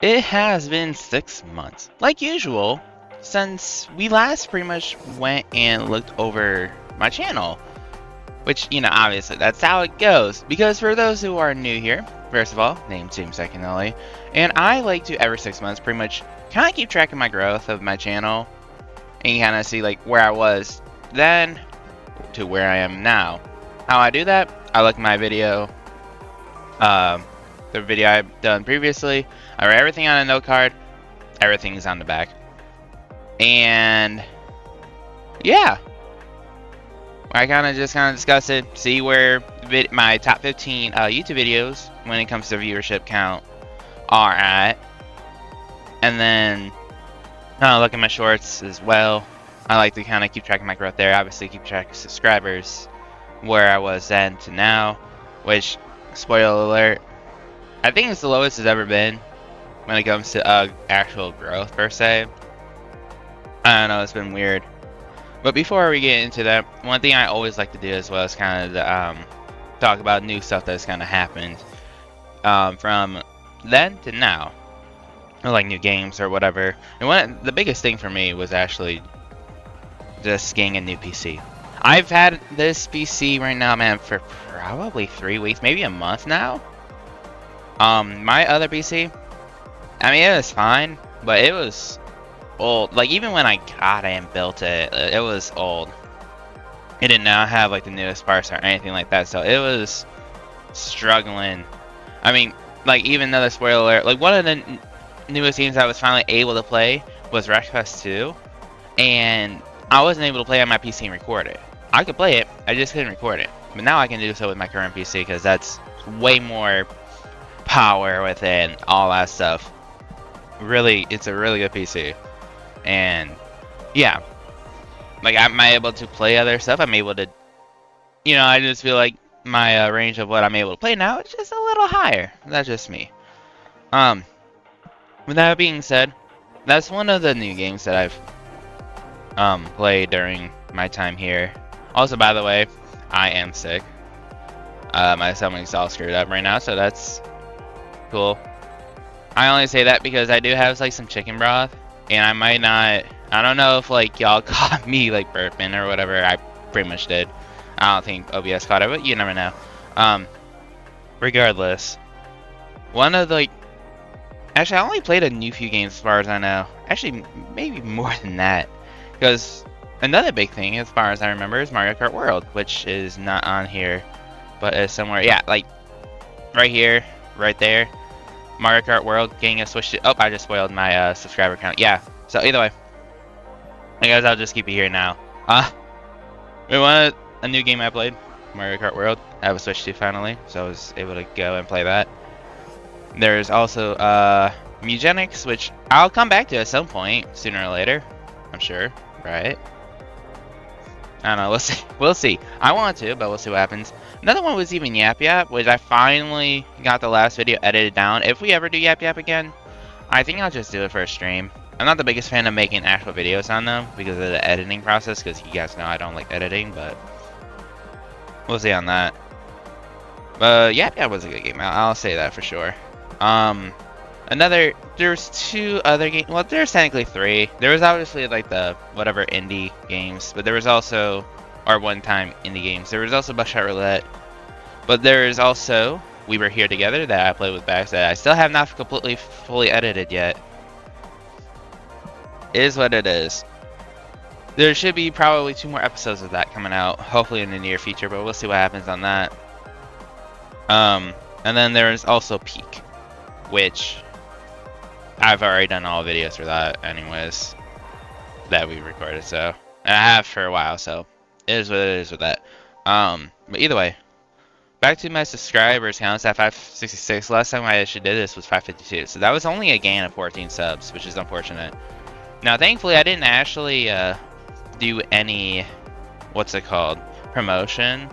It has been 6 months, like usual, since we last pretty much went and looked over my channel. Which, obviously that's how it goes. Because for those who are new here, first of all, name, team, second only. And I like to, every 6 months, pretty much kind of keep track of my growth of my channel. And kind of see like where I was then to where I am now. How I do that, I look at my video, the video I've done previously. I write everything on a note card. Everything's on the back. And yeah, I kind of discuss it, see where my top 15 YouTube videos when it comes to viewership count are at, and then look at my shorts as well. I like to kind of keep track of my growth there. Obviously, keep track of subscribers, where I was then to now, which, spoiler alert, I think it's the lowest it's ever been when it comes to actual growth per se. I don't know, it's been weird. But before we get into that, one thing I always like to do as well is kind of talk about new stuff that's kind of happened from then to now, or like new games or whatever. And the biggest thing for me was actually just getting a new PC. I've had this PC right now, man, for probably 3 weeks, maybe a month now. My other PC, I mean, it was fine, but it was old. Like, even when I got it and built it, it was old. It did not have like the newest parts or anything like that, so it was struggling. I mean, like, even though the spoiler alert, like one of the newest games I was finally able to play was Rush Quest 2, and I wasn't able to play on my PC and record it. I could play it, I just couldn't record it. But now I can do so with my current PC because that's way more power with it and all that stuff. Really, it's a really good PC. And yeah, like, I'm able to play other stuff. I'm able to, I just feel like my range of what I'm able to play now is just a little higher. That's just me. With that being said, that's one of the new games that I've played during my time here. Also, by the way, I am sick. My stomach's all screwed up right now, so that's cool. I only say that because I do have like some chicken broth, and I might not. I don't know if like y'all caught me like burping or whatever. I pretty much did. I don't think OBS caught it, but you never know. Regardless, one of the, like, actually I only played a new few games as far as I know. Actually, maybe more than that, because another big thing, as far as I remember, is Mario Kart World, which is not on here, but is somewhere. Yeah, like right here, right there. Mario Kart World getting a switch to. Oh, I just spoiled my subscriber count. Yeah. So either way, I guess I'll just keep it here now. We wanted a new game I played, Mario Kart World. I have a Switch to finally, so I was able to go and play that. There's also Mugenics, which I'll come back to at some point, sooner or later. I'm sure, right? I don't know. We'll see. We'll see. I want to, but we'll see what happens. Another one was even Yap Yap, which I finally got the last video edited down. If we ever do Yap Yap again, I think I'll just do it for a stream. I'm not the biggest fan of making actual videos on them because of the editing process, because you guys know I don't like editing, but we'll see on that. But Yap Yap was a good game. I'll say that for sure. There's 2 other games. Well, there's technically 3. There was obviously like the whatever indie games, but there was also, or one-time indie games. There was also Buckshot Roulette, but there is also We Were Here Together that I played with Bax that I still have not completely fully edited yet. It is what it is. There should be probably 2 more episodes of that coming out, hopefully in the near future, but we'll see what happens on that. And then there is also Peak, which I've already done all videos for that anyways, that we recorded, so. And I have for a while, so it is what it is with that. But either way, back to my subscribers count. It's at 566. Last time I actually did this was 552, so that was only a gain of 14 subs, which is unfortunate. Now, thankfully, I didn't actually do any, what's it called, promotion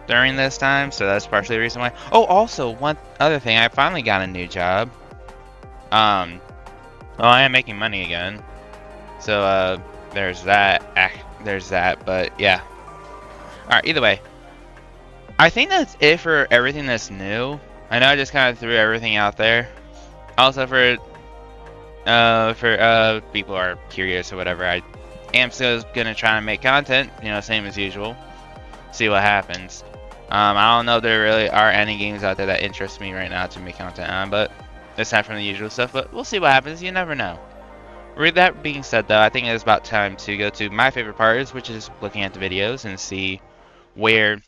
during this time, so that's partially the reason why. Oh, also, one other thing, I finally got a new job. Well, I am making money again, so there's that. But yeah. All right. Either way, I think that's it for everything that's new. I know I just kind of threw everything out there. Also, for For people who are curious or whatever, I am still gonna try and make content, you know, same as usual. See what happens. I don't know if there really are any games out there that interest me right now to make content on, but aside from the usual stuff, but we'll see what happens. You never know. With that being said, though, I think it's about time to go to my favorite part, which is looking at the videos and see where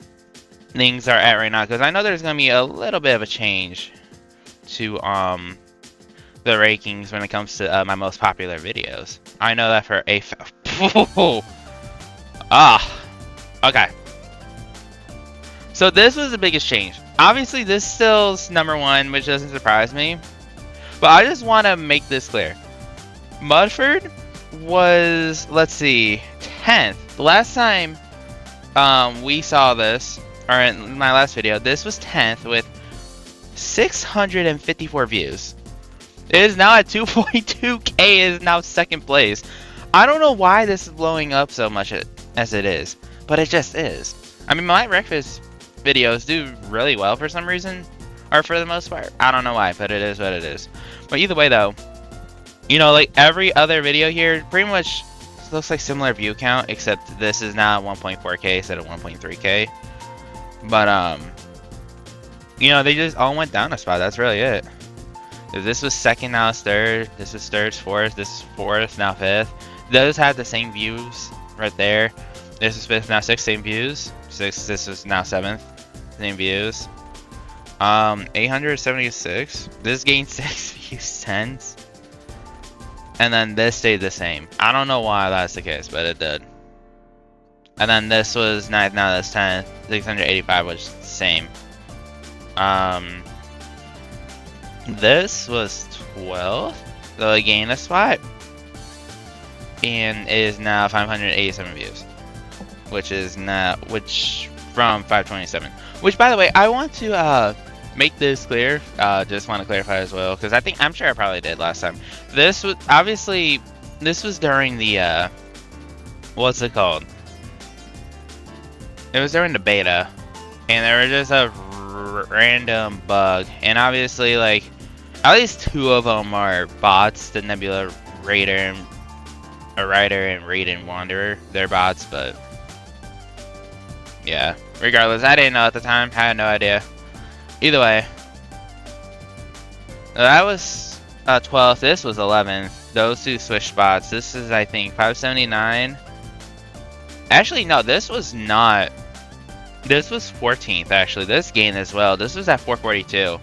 things are at right now, because I know there's gonna be a little bit of a change to the rankings when it comes to my most popular videos. I know that for a okay. So this was the biggest change. Obviously, this still's #1, which doesn't surprise me, but I just want to make this clear. Mudford was, let's see, 10th. The last time we saw this, or in my last video, this was 10th with 654 views. It is now at 2.2k. It is now 2nd place. I don't know why this is blowing up so much as it is, but it just is. I mean, my breakfast videos do really well for some reason, or for the most part. I don't know why, but it is what it is. But either way, though, you know, like every other video here, pretty much looks like similar view count, except this is now 1.4k instead of 1.3k. But you know, they just all went down a spot. That's really it. If this was 2nd, now it's 3rd. This is 3rd, 4th. This is 4th, now 5th. Those had the same views right there. This is 5th, now 6th, same views. 6th, this is now 7th, same views. 876. This gained 6 views, 10. And then this stayed the same. I don't know why that's the case, but it did. And then this was 9th, now that's 10th. 685 was the same. This was 12th, so it gained a spot, and is now 587 views, which from 527. Which, by the way, I want to make this clear. Just want to clarify as well, because I'm sure I probably did last time. This was obviously during the what's it called? It was during the beta, and there was just a random bug, and obviously, like, at least 2 of them are bots. The Nebula Raider and Raiden Wanderer, they're bots, but yeah. Regardless, I didn't know at the time. I had no idea. Either way, that was 12th. This was 11th. Those 2 switch spots. This is, I think, 579. Actually, no, this was not. This was 14th, actually. This gained as well. This was at 442.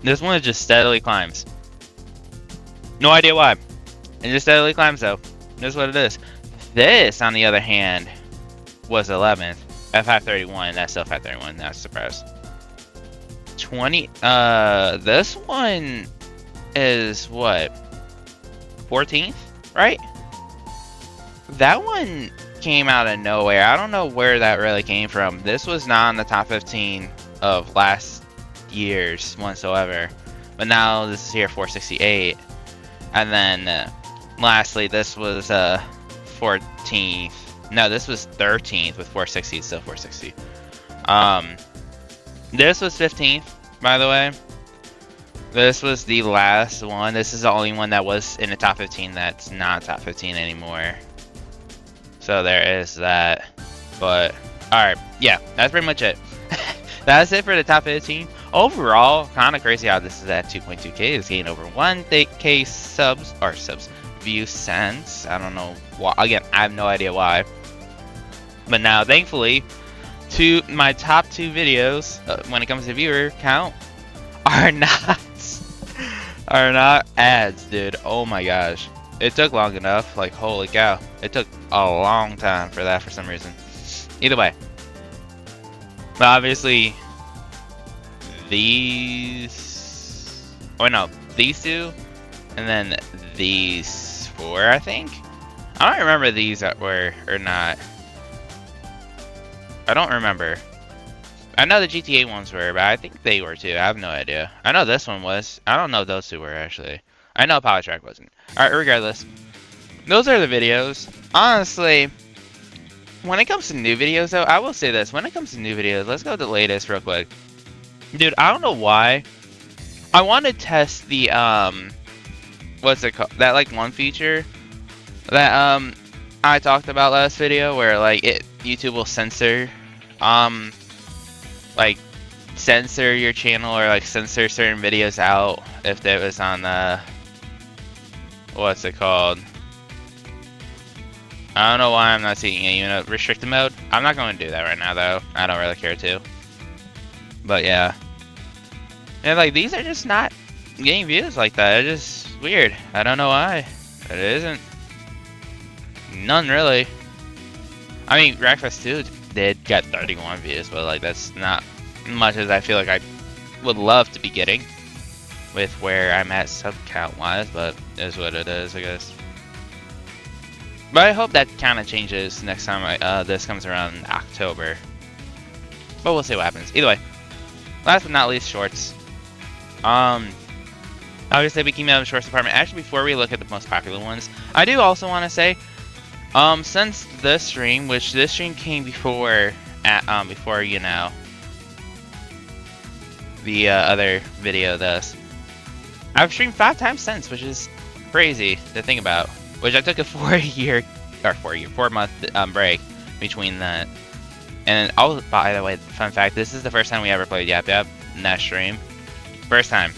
This one just steadily climbs. No idea why. It just steadily climbs, though. That's what it is. This, on the other hand, was 11th at 531. That's still 531. Not surprised. 20. This one is what? 14th, right? That one came out of nowhere. I don't know where that really came from. This was not in the top 15 of last year's whatsoever, but now this is here 468, and then lastly this was 14th. No, this was 13th with 460. Still 460. This was 15th, by the way. This was the last one. This is the only one that was in the top 15 that's not top 15 anymore. So there is that. But alright, yeah, that's pretty much it. That's it for the top 15. Overall, kind of crazy how this is at 2.2k. It's gained over 1k view cents. I don't know why. Again, I have no idea why. But now, thankfully, my top 2 videos when it comes to viewer count are not ads, dude. Oh my gosh, it took long enough. Like, holy cow, it took a long time for that for some reason. Either way, but obviously these, oh no, these 2, and then these 4, I think. I don't remember these were or not. I don't remember. I know the GTA ones were, but I think they were too. I have no idea. I know this one was. I don't know if those 2 were, actually. I know Power Track wasn't. Alright, regardless. Those are the videos. Honestly, when it comes to new videos, though, I will say this. When it comes to new videos, let's go to the latest real quick. Dude, I don't know why. I want to test the what's it called? That like one feature that I talked about last video where like YouTube will censor like censor your channel or like censor certain videos out if it was on what's it called? I don't know why I'm not seeing it, restricted mode. I'm not going to do that right now though. I don't really care to. But yeah. And like these are just not getting views like that. It's just weird. I don't know why. It isn't. None really. I mean, Wreckfest 2 did get 31 views, but like that's not much as I feel like I would love to be getting with where I'm at sub count wise, but it is what it is, I guess. But I hope that kind of changes next time this comes around in October. But we'll see what happens. Either way, last but not least, shorts. Obviously we came out of the shorts department. Actually, before we look at the most popular ones, I do also want to say, since this stream, which this stream came before, before you know, the other video does, I've streamed 5 times since, which is crazy to think about. Which I took a 4-month break between that. And oh, by the way, fun fact, this is the first time we ever played Yap Yap in that stream. First time.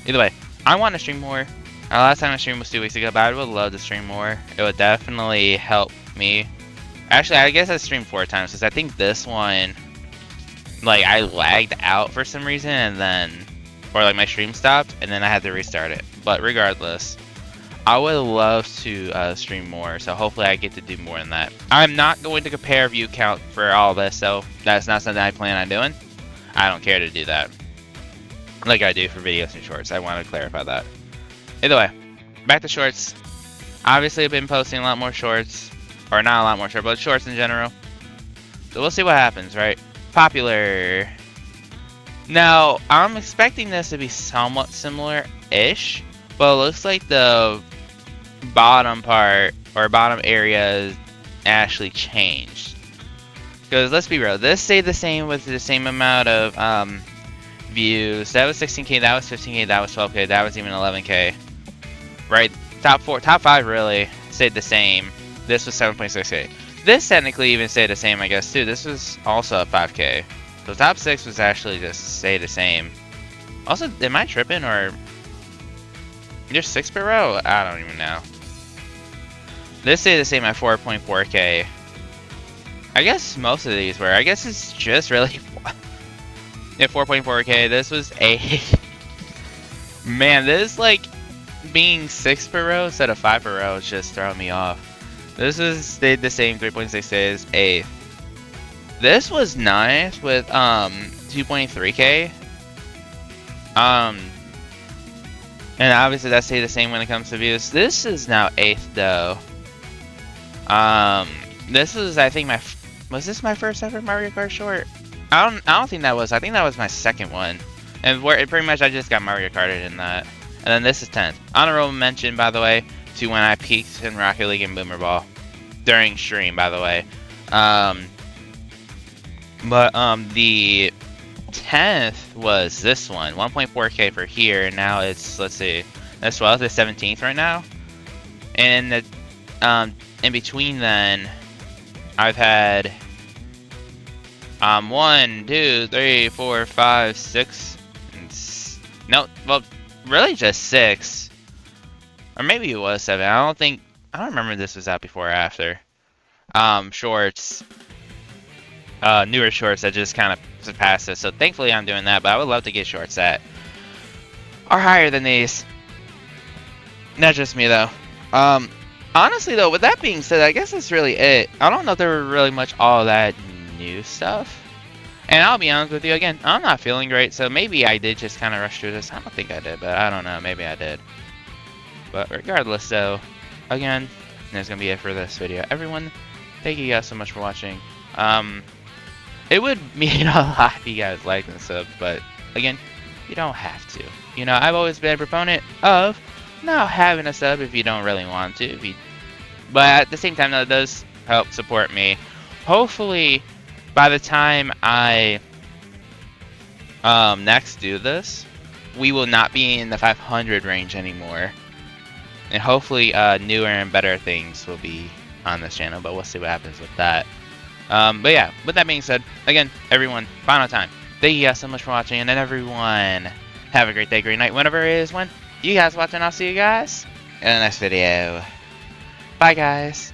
Either way, I want to stream more. Our last time I streamed was 2 weeks ago, but I would love to stream more. It would definitely help me. Actually, I guess I streamed 4 times, because I think this one, like, I lagged out for some reason, and then, or like my stream stopped, and then I had to restart it. But regardless, I would love to stream more, so hopefully I get to do more than that. I'm not going to compare view count for all this, so that's not something I plan on doing. I don't care to do that like I do for videos and shorts. I want to clarify that. Either way, back to shorts. Obviously, I've been posting a lot more shorts, or not a lot more shorts, but shorts in general. So we'll see what happens, right? Popular. Now, I'm expecting this to be somewhat similar-ish, but it looks like the bottom part or bottom area actually changed. Because let's be real, this stayed the same with the same amount of views. That was 16K, that was 15K, that was 12K, that was even 11K. Right? Top 5 really stayed the same. This was 7.6K. This technically even stayed the same, I guess, too. This was also 5K. So top 6 was actually just stay the same. Also, am I tripping or there's 6 per row? I don't even know. This stayed the same at 4.4K. I guess most of these were. I guess it's just really at 4.4K. This was 8. Man, this like being 6 per row instead of 5 per row is just throwing me off. This is stayed the same 3.6K as 8th. This was nice with 2.3K. And obviously that stayed the same when it comes to views. This is now 8th though. This is, I think, was this my first ever Mario Kart short? I don't think that was. I think that was my second one. And pretty much I just got Mario Karted in that. And then this is 10th. Honorable mention, by the way, to when I peaked in Rocket League and Boomer Ball during stream, by the way. The 10th was this one, 1.4K for here, and now it's, let's see, that's 12th, it's 17th right now. And the, in between then, I've had 1, 2, 3, 4, 5, 6, no, well, really just 6, or maybe it was 7. I don't remember if this was out before or after. Shorts, newer shorts that just kind of surpassed it. So thankfully I'm doing that, but I would love to get shorts that are higher than these. Not just me though. Honestly though, with that being said, I guess that's really it. I don't know if there were really much all that new stuff. And I'll be honest with you again, I'm not feeling great, so maybe I did just kind of rush through this. I don't think I did, but I don't know, maybe I did. But regardless though, again, that's gonna be it for this video. Everyone, thank you guys so much for watching. It would mean a lot if you guys like and sub, but again, you don't have to. You know, I've always been a proponent of not having a sub if you don't really want to. But at the same time, that does help support me. Hopefully, by the time I next do this, we will not be in the 500 range anymore. And hopefully newer and better things will be on this channel, but we'll see what happens with that. But yeah, with that being said, again, everyone, final time. Thank you guys so much for watching, and then everyone, have a great day, great night, whenever it is when you guys watch, and I'll see you guys in the next video. Bye, guys.